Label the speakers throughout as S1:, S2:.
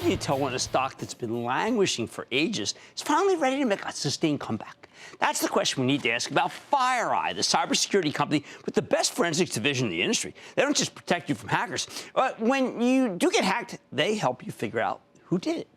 S1: can you tell when a stock that's been languishing for ages is finally ready to make a sustained comeback? That's the question we need to ask about FireEye, the cybersecurity company with the best forensics division in the industry. They don't just protect you from hackers. When you do get hacked, they help you figure out who did it.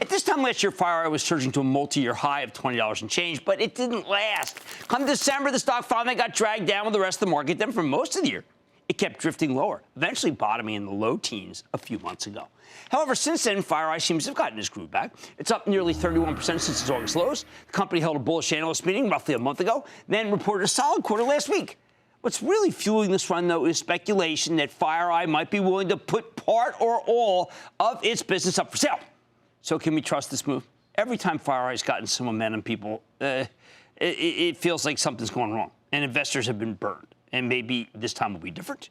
S1: At this time last year, FireEye was surging to a multi-year high of $20 and change, but it didn't last. Come December, the stock finally got dragged down with the rest of the market. Then for most of the year, it kept drifting lower, eventually bottoming in the low teens a few months ago. However, since then, FireEye seems to have gotten its groove back. It's up nearly 31% since its August lows. The company held a bullish analyst meeting roughly a month ago, then reported a solid quarter last week. What's really fueling this run, though, is speculation that FireEye might be willing to put part or all of its business up for sale. So can we trust this move? Every time FireEye's gotten some momentum, people, it feels like something's going wrong, and investors have been burned. And maybe this time will be different.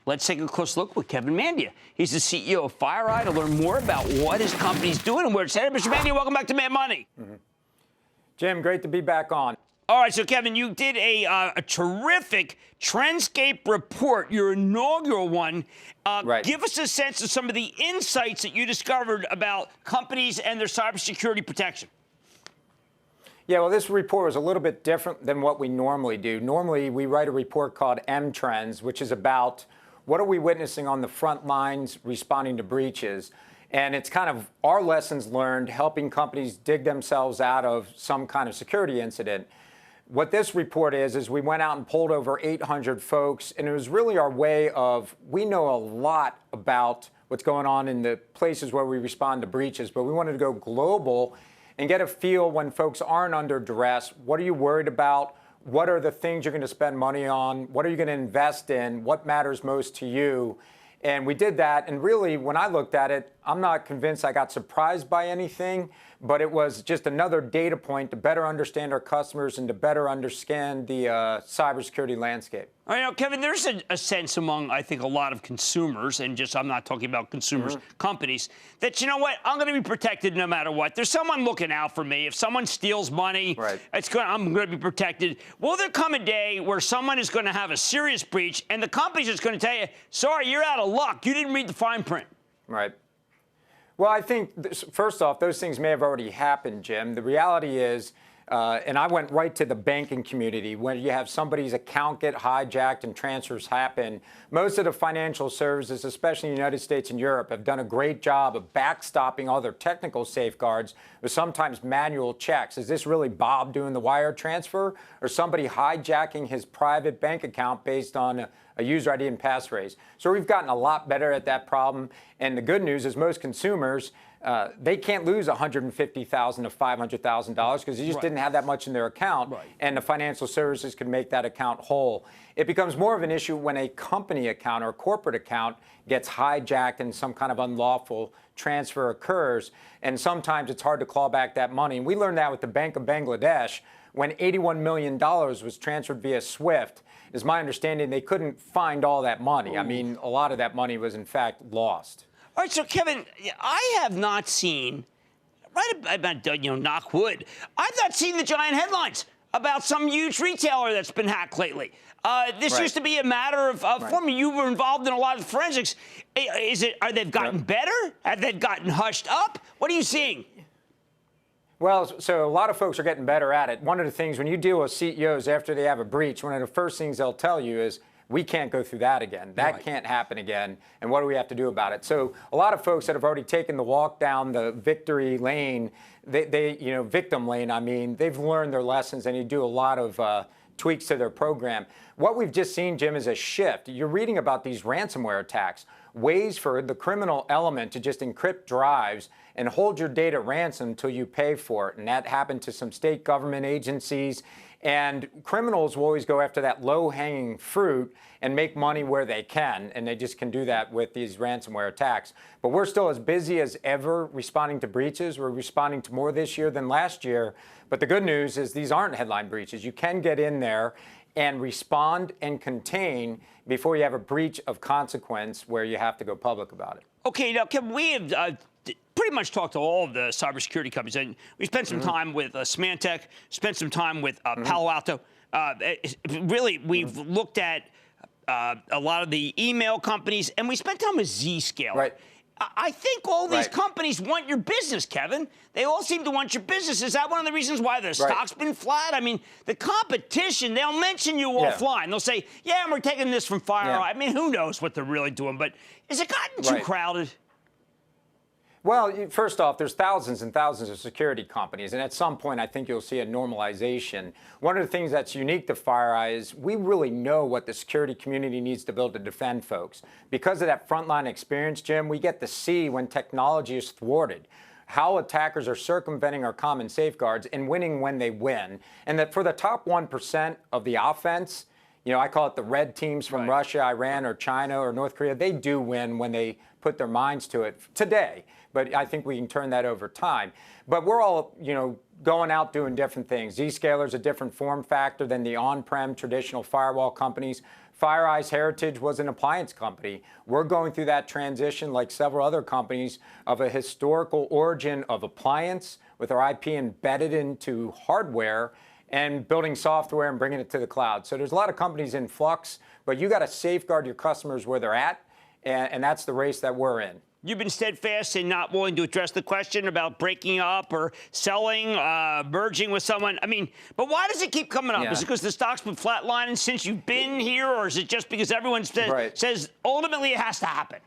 S1: Let's take a close look with Kevin Mandia. He's the CEO of FireEye to learn more about what his company's doing and where it's headed. Mr. Mandia, welcome back to Mad Money.
S2: Jim, great to be back on.
S1: All right, so Kevin, you did a terrific Trendscape report, your inaugural one.
S2: Right.
S1: Give us a sense of some of the insights that you discovered about companies and their cybersecurity protection.
S2: Yeah, well, this report was a little bit different than what we normally do. Normally, we write a report called M-Trends, which is about what are we witnessing on the front lines responding to breaches. And it's kind of our lessons learned, helping companies dig themselves out of some kind of security incident. What this report is we went out and polled over 800 folks, and it was really our way of, we know a lot about what's going on in the places where we respond to breaches, but we wanted to go global and get a feel when folks aren't under duress. What are you worried about? What are the things you're going to spend money on? What are you going to invest in? What matters most to you? And we did that. And really, when I looked at it, I'm not convinced I got surprised by anything, but it was just another data point to better understand our customers and to better understand the cybersecurity landscape.
S1: All right, now, Kevin, there's a sense among, I think, a lot of consumers, and just I'm not talking about consumers, companies, that, you know what, I'm going to be protected no matter what. There's someone looking out for me. If someone steals money, I'm going to be protected. Will there come a day where someone is going to have a serious breach and the company's just going to tell you, sorry, you're out of luck. You didn't read the fine print.
S2: Right. Well, I think, first off, those things may have already happened, Jim. The reality is, and I went right to the banking community, when you have somebody's account get hijacked and transfers happen. Most of the financial services, especially in the United States and Europe, have done a great job of backstopping all their technical safeguards with sometimes manual checks. Is this really Bob doing the wire transfer, or somebody hijacking his private bank account based on a user ID and passphrase? So we've gotten a lot better at that problem. And the good news is most consumers, they can't lose $150,000 to $500,000 because they just didn't have that much in their account, and the financial services can make that account whole. It becomes more of an issue when a company account or a corporate account gets hijacked and some kind of unlawful transfer occurs, and sometimes it's hard to claw back that money. And we learned that with the Bank of Bangladesh when $81 million was transferred via SWIFT. Is my understanding they couldn't find all that money. I mean, a lot of that money was, in fact, lost.
S1: All right, so, Kevin, I have not seen, about, knock wood, I've not seen the giant headlines about some huge retailer that's been hacked lately. This used to be a matter of for me. You were involved in a lot of forensics. Are they gotten better? Have they gotten hushed up? What are you seeing?
S2: Well, so a lot of folks are getting better at it. One of the things when you deal with CEOs after they have a breach, one of the first things they'll tell you is, we can't go through that again. That can't happen again. And what do we have to do about it? So a lot of folks that have already taken the walk down the victory lane, victim lane, I mean, they've learned their lessons, and you do a lot of tweaks to their program. What we've just seen, Jim, is a shift. You're reading about these ransomware attacks, ways for the criminal element to just encrypt drives and hold your data ransom until you pay for it. And that happened to some state government agencies. And criminals will always go after that low-hanging fruit and make money where they can, and they just can do that with these ransomware attacks. But we're still as busy as ever responding to breaches. We're responding to more this year than last year. But the good news is these aren't headline breaches. You can get in there and respond and contain before you have a breach of consequence where you have to go public about it.
S1: Okay, now, Kevin, we have pretty much talked to all of the cybersecurity companies, and we spent some time with Symantec, spent some time with Palo Alto. Really, we've looked at a lot of the email companies, and we spent time with Zscaler. I think all these
S2: Right.
S1: companies want your business, Kevin. They all seem to want your business. Is that one of the reasons why their stock's been flat? I mean, the competition, they'll mention you offline. They'll say, yeah, we're taking this from FireEye. I mean, who knows what they're really doing, but has it gotten too crowded?
S2: Well, first off, there's thousands and thousands of security companies, and at some point, I think you'll see a normalization. One of the things that's unique to FireEye is we really know what the security community needs to build to defend folks. Because of that frontline experience, Jim, we get to see when technology is thwarted, how attackers are circumventing our common safeguards and winning when they win. And that for the top 1% of the offense, you know, I call it the red teams from Russia, Iran, or China, or North Korea, they do win when they put their minds to it today. But I think we can turn that over time. But we're all, you know, going out doing different things. Zscaler's a different form factor than the on-prem traditional firewall companies. FireEye's heritage was an appliance company. We're going through that transition, like several other companies, of a historical origin of appliance with our IP embedded into hardware and building software and bringing it to the cloud. So there's a lot of companies in flux, but you got to safeguard your customers where they're at, and that's the race that we're in.
S1: You've been steadfast in not willing to address the question about breaking up or selling, merging with someone. I mean, but why does it keep coming up? Is it because the stock's been flatlining since you've been here, or is it just because everyone says ultimately it has to happen?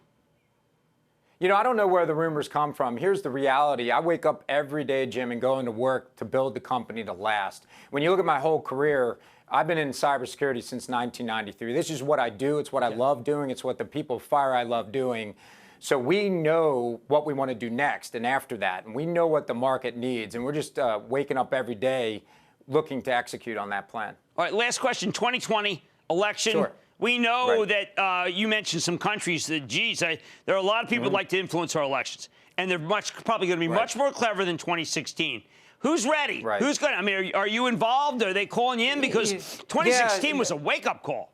S2: You know, I don't know where the rumors come from. Here's the reality. I wake up every day, Jim, and go into work to build the company to last. When you look at my whole career, I've been in cybersecurity since 1993. This is what I do. It's what I love doing. It's what the people of FireEye love doing. So we know what we want to do next and after that, and we know what the market needs, and we're just waking up every day looking to execute on that plan.
S1: All right, last question, 2020 election.
S2: Sure.
S1: We know that you mentioned some countries that, geez, there are a lot of people who like to influence our elections, and they're probably going to be much more clever than 2016. Who's ready? Who's going to, I mean, are you involved? Are they calling you in? Because 2016 was a wake-up call.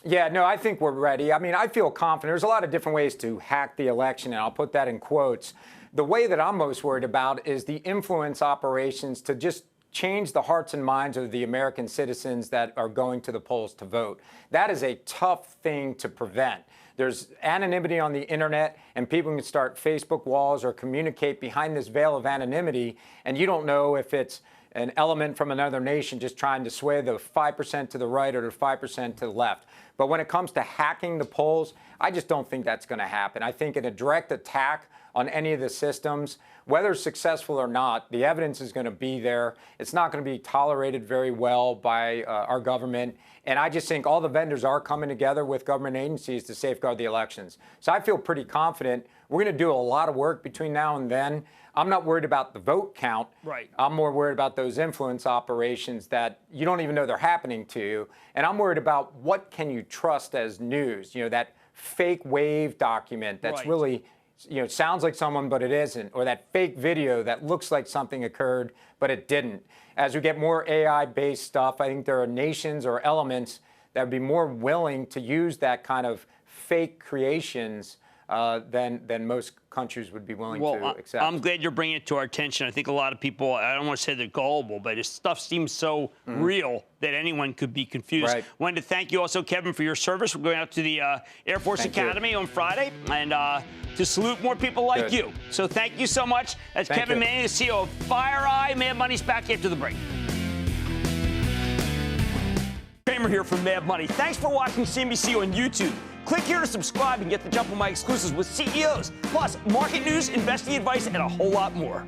S2: Yeah, no, I think we're ready. I mean, I feel confident. There's a lot of different ways to hack the election, and I'll put that in quotes. The way that I'm most worried about is the influence operations to just change the hearts and minds of the American citizens that are going to the polls to vote. That is a tough thing to prevent. There's anonymity on the internet, and people can start Facebook walls or communicate behind this veil of anonymity, and you don't know if it's an element from another nation just trying to sway the 5% to the right or the 5% to the left. But when it comes to hacking the polls, I just don't think that's going to happen. I think in a direct attack on any of the systems, whether successful or not, the evidence is going to be there. It's not going to be tolerated very well by our government. And I just think all the vendors are coming together with government agencies to safeguard the elections. So I feel pretty confident. We're going to do a lot of work between now and then. I'm not worried about the vote count. I'm more worried about those influence operations that you don't even know they're happening to you. And I'm worried about what can you trust as news, you know, that fake wave document that's really, you know, sounds like someone, but it isn't, or that fake video that looks like something occurred, but it didn't. As we get more AI-based stuff, I think there are nations or elements that would be more willing to use that kind of fake creations than most countries would be willing to accept.
S1: I'm glad you're bringing it to our attention. I think a lot of people, I don't want to say they're gullible, but this stuff seems so real that anyone could be confused. Wanted to thank you also, Kevin, for your service. We're going out to the Air Force Academy on Friday, and to salute more people like you. So thank you so much. That's Kevin Mandia, the CEO of FireEye. Mad Money's back after the break. Cramer here from Mad Money. Thanks for watching CNBC on YouTube. Click here to subscribe and get the jump on my exclusives with CEOs, plus market news, investing advice, and a whole lot more.